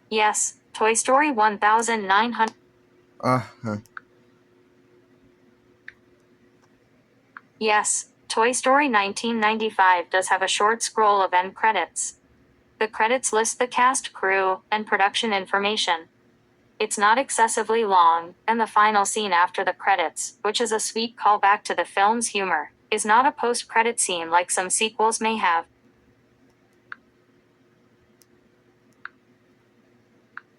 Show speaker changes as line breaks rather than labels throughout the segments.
Yes, Toy Story 1900. Yes, Toy Story 1995 does have a short scroll of end credits. The credits list the cast, crew, and production information. It's not excessively long, and the final scene after the credits, which is a sweet callback to the film's humor, is not a post-credit scene like some sequels may have.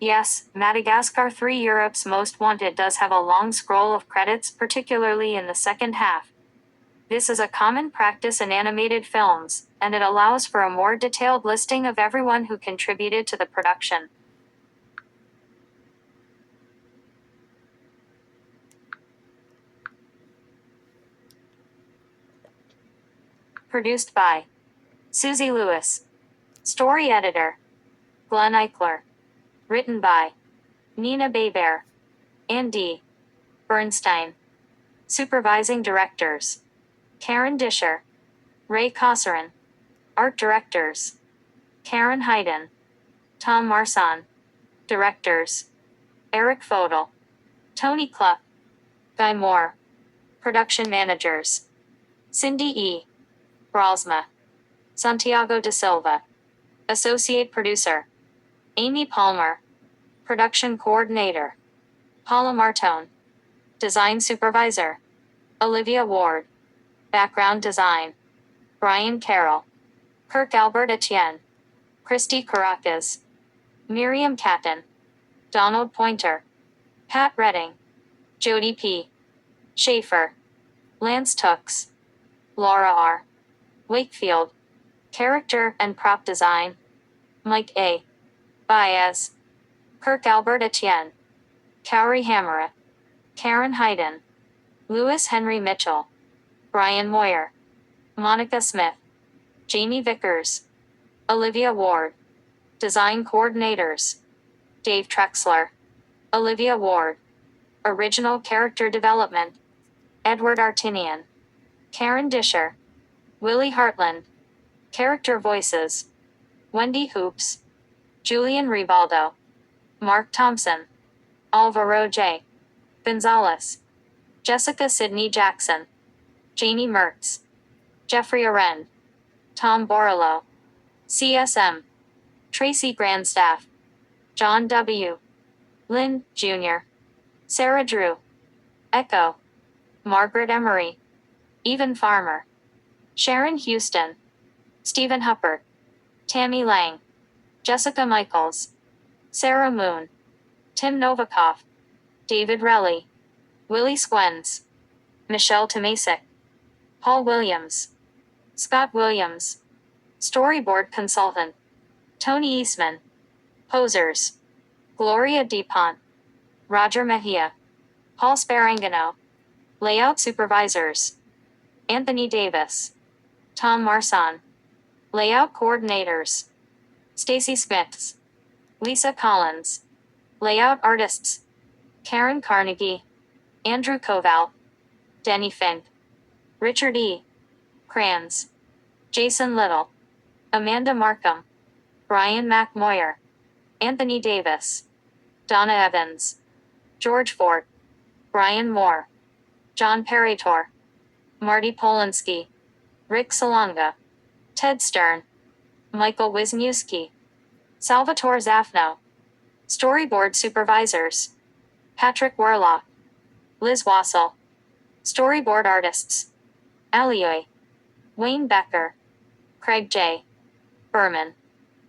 Yes, Madagascar 3 Europe's Most Wanted does have a long scroll of credits, particularly in the second half. This is a common practice in animated films, and it allows for a more detailed listing of everyone who contributed to the production. Produced by Susie Lewis. Story editor Glenn Eichler. Written by Nina Baybear. Andy Bernstein. Supervising directors Karen Disher. Ray Kosserin. Art directors Karen Hayden. Tom Marsan. Directors Eric Fodel. Tony Cluck. Guy Moore. Production managers Cindy E. Bralsma. Santiago de Silva. Associate producer Amy Palmer. Production coordinator Paula Martone. Design supervisor Olivia Ward. Background design Brian Carroll. Kirk Albert Etienne. Christy Caracas. Miriam Catton. Donald Pointer. Pat Redding. Jody P. Schaefer. Lance Tooks. Laura R. Wakefield. Character and prop design Mike A. Baez. Kirk Albert Etienne. Cowrie Hamara. Karen Hayden. Lewis Henry Mitchell. Brian Moyer. Monica Smith. Jamie Vickers. Olivia Ward. Design coordinators Dave Trexler. Olivia Ward. Original character development Edward Artinian. Karen Disher. Willie Hartland. Character voices Wendy Hoops. Julian Rivaldo. Mark Thompson. Alvaro J. Gonzalez. Jessica Sidney Jackson. Janie Mertz. Jeffrey Arend. Tom Borrello. CSM. Tracy Grandstaff. John W. Lynn, Jr. Sarah Drew. Echo. Margaret Emery. Evan Farmer. Sharon Houston. Stephen Huppert. Tammy Lang. Jessica Michaels. Sarah Moon. Tim Novikov. David Relly. Willie Squens. Michelle Tomasic. Paul Williams. Scott Williams. Storyboard consultant Tony Eastman. Posers Gloria DuPont. Roger Mejia. Paul Sparangano. Layout supervisors Anthony Davis. Tom Marsan. Layout coordinators Stacy Smiths. Lisa Collins. Layout artists Karen Carnegie. Andrew Koval. Denny Fink. Richard E. Kranz. Jason Little. Amanda Markham. Brian McMoyer. Anthony Davis. Donna Evans. George Fort. Brian Moore. John Parator. Marty Polanski. Rick Salonga. Ted Stern. Michael Wisniewski. Salvatore Zafno. Storyboard supervisors Patrick Warlock. Liz Wassel. Storyboard artists Alioy. Wayne Becker. Craig J. Berman.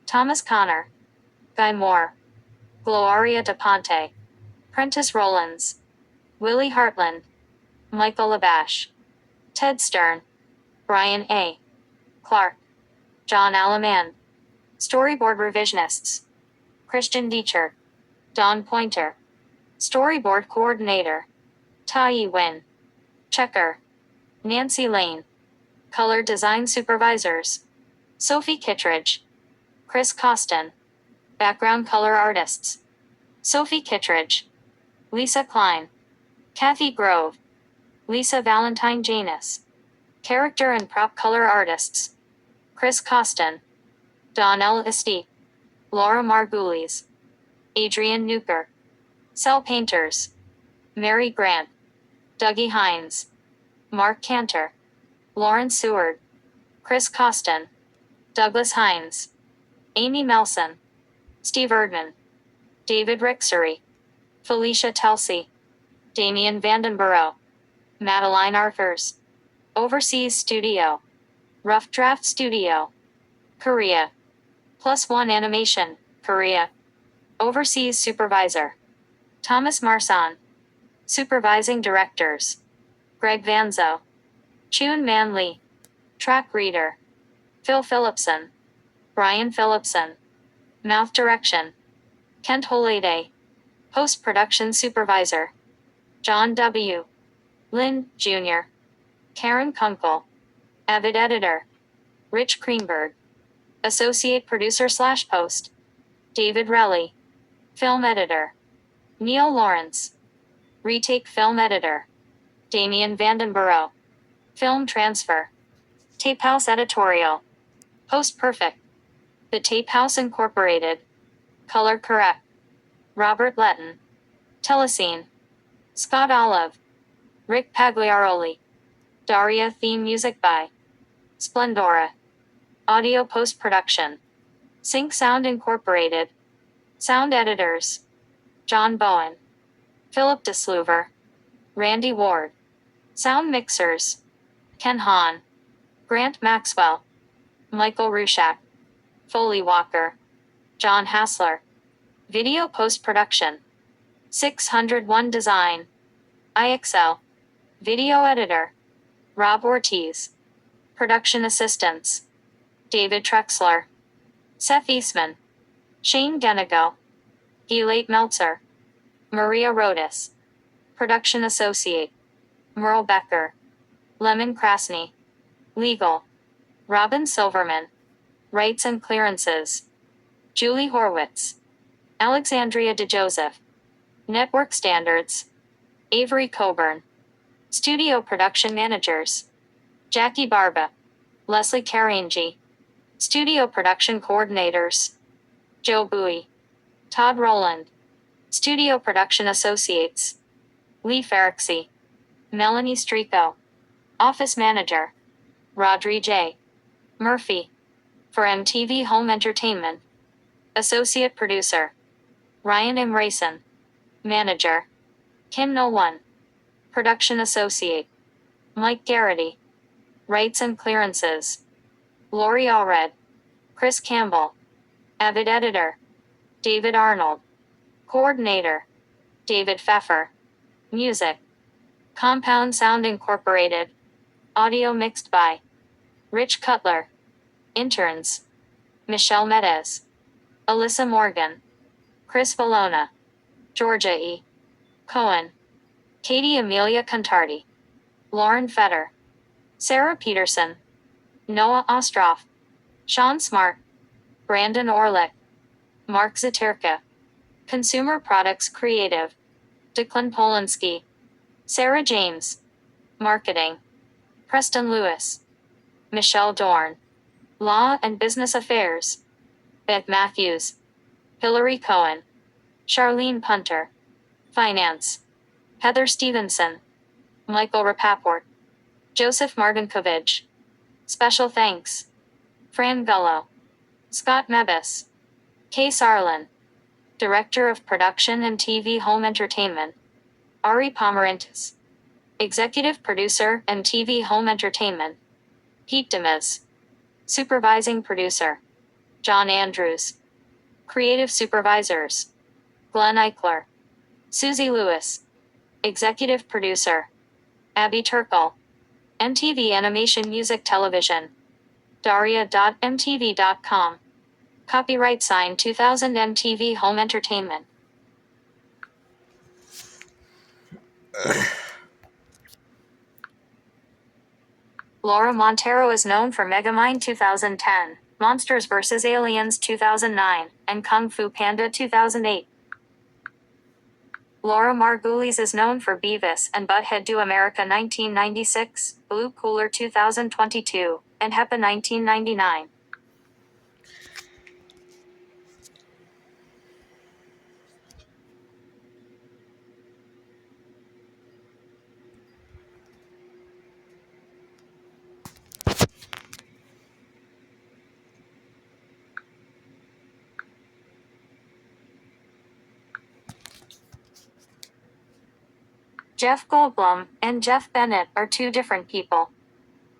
Thomas Connor. Guy Moore. Gloria DePonte. Prentice Rollins. Willie Hartland. Michael Labash. Ted Stern. Brian A. Clark. John Alaman. Storyboard revisionists Christian Diecher. Don Pointer. Storyboard coordinator Tai Win. Checker. Nancy Lane. Color design supervisors Sophie Kittredge. Chris Costin. Background color artists Sophie Kittredge. Lisa Klein. Kathy Grove. Lisa Valentine Janus. Character and prop color artists Chris Costin. Don L. Estique. Laura Margulies. Adrian Newker. Cell Painters. Mary Grant. Dougie Hines. Mark Cantor. Lawrence Seward. Chris Costin. Douglas Hines. Amy Melson. Steve Erdman. David Rixery. Felicia Telsey. Damian Vandenborough. Madeline Arthurs. Overseas Studio. Rough Draft Studio. Korea. Plus One Animation, Korea. Overseas Supervisor. Thomas Marsan. Supervising Directors. Greg Vanzo. Chun Man Lee. Track Reader. Phil Phillipson. Brian Phillipson. Mouth Direction. Kent Holade. Post-Production Supervisor. John W. Lynn, Jr. Karen Kunkel. Avid Editor. Rich Greenberg. Associate Producer/Post. David Relly. Film Editor. Neil Lawrence. Retake Film Editor. Damian Vandenborough. Film Transfer. Tape House Editorial. Post Perfect. The Tape House Incorporated. Color Correct. Robert Letton. Telescene. Scott Olive. Rick Pagliaroli. Daria Theme Music by Splendora. Audio Post-Production. Sync Sound Incorporated. Sound Editors. John Bowen. Philip DeSluver. Randy Ward. Sound Mixers. Ken Hahn. Grant Maxwell. Michael Rushak. Foley Walker. John Hassler. Video Post-Production. 601 Design. IXL. Video Editor. Rob Ortiz. Production Assistants. David Trexler. Seth Eastman. Shane Genigo. Gilate Meltzer. Maria Rodas. Production Associate. Merle Becker. Lemon Krasny. Legal. Robin Silverman. Rights and Clearances. Julie Horwitz. Alexandria DeJoseph. Network Standards. Avery Coburn. Studio Production Managers. Jackie Barba. Leslie Karinji. Studio Production Coordinators. Joe Bowie. Todd Rowland. Studio Production Associates. Lee Ferrixey. Melanie Strico. Office Manager. Rodri J. Murphy. For MTV Home Entertainment. Associate Producer. Ryan M. Rayson. Manager. Kim No1. Production Associate. Mike Garrity. Rights and Clearances. Lori Allred. Chris Campbell. Avid Editor. David Arnold. Coordinator. David Pfeffer. Music. Compound Sound Incorporated. Audio mixed by Rich Cutler. Interns. Michelle Mendez. Alyssa Morgan. Chris Valona. Georgia E. Cohen. Katie Amelia Contardi. Lauren Fetter. Sarah Peterson. Noah Ostroff. Sean Smart. Brandon Orlick. Mark Zaterka. Consumer Products Creative. Declan Polanski. Sarah James. Marketing. Preston Lewis. Michelle Dorn. Law and Business Affairs. Beth Matthews. Hillary Cohen. Charlene Punter. Finance. Heather Stevenson. Michael Rapaport. Joseph Martinkovich. Special thanks. Fran Gullo. Scott Mebus. Kay Sarlin. Director of Production and TV Home Entertainment. Ari Pomerantis. Executive Producer and TV Home Entertainment. Pete Demez. Supervising Producer. John Andrews. Creative Supervisors. Glenn Eichler. Susie Lewis. Executive Producer. Abby Turkle. MTV Animation Music Television. Daria.mtv.com. Copyright signed 2000 MTV Home Entertainment. Laura Montero is known for Megamind 2010, Monsters vs. Aliens 2009, and Kung Fu Panda 2008. Laura Margulies is known for Beavis and Butthead Do America 1996, Blue Cooler 2022, and HEPA 1999. Jeff Goldblum and Jeff Bennett are two different people.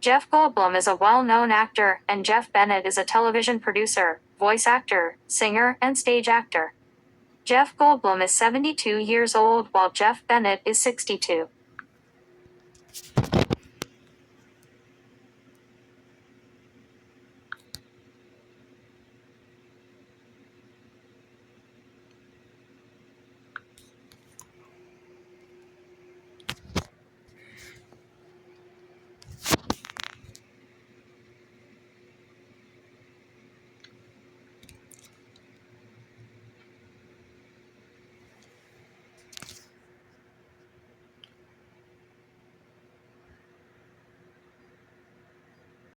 Jeff Goldblum is a well-known actor, and Jeff Bennett is a television producer, voice actor, singer, and stage actor. Jeff Goldblum is 72 years old while Jeff Bennett is 62.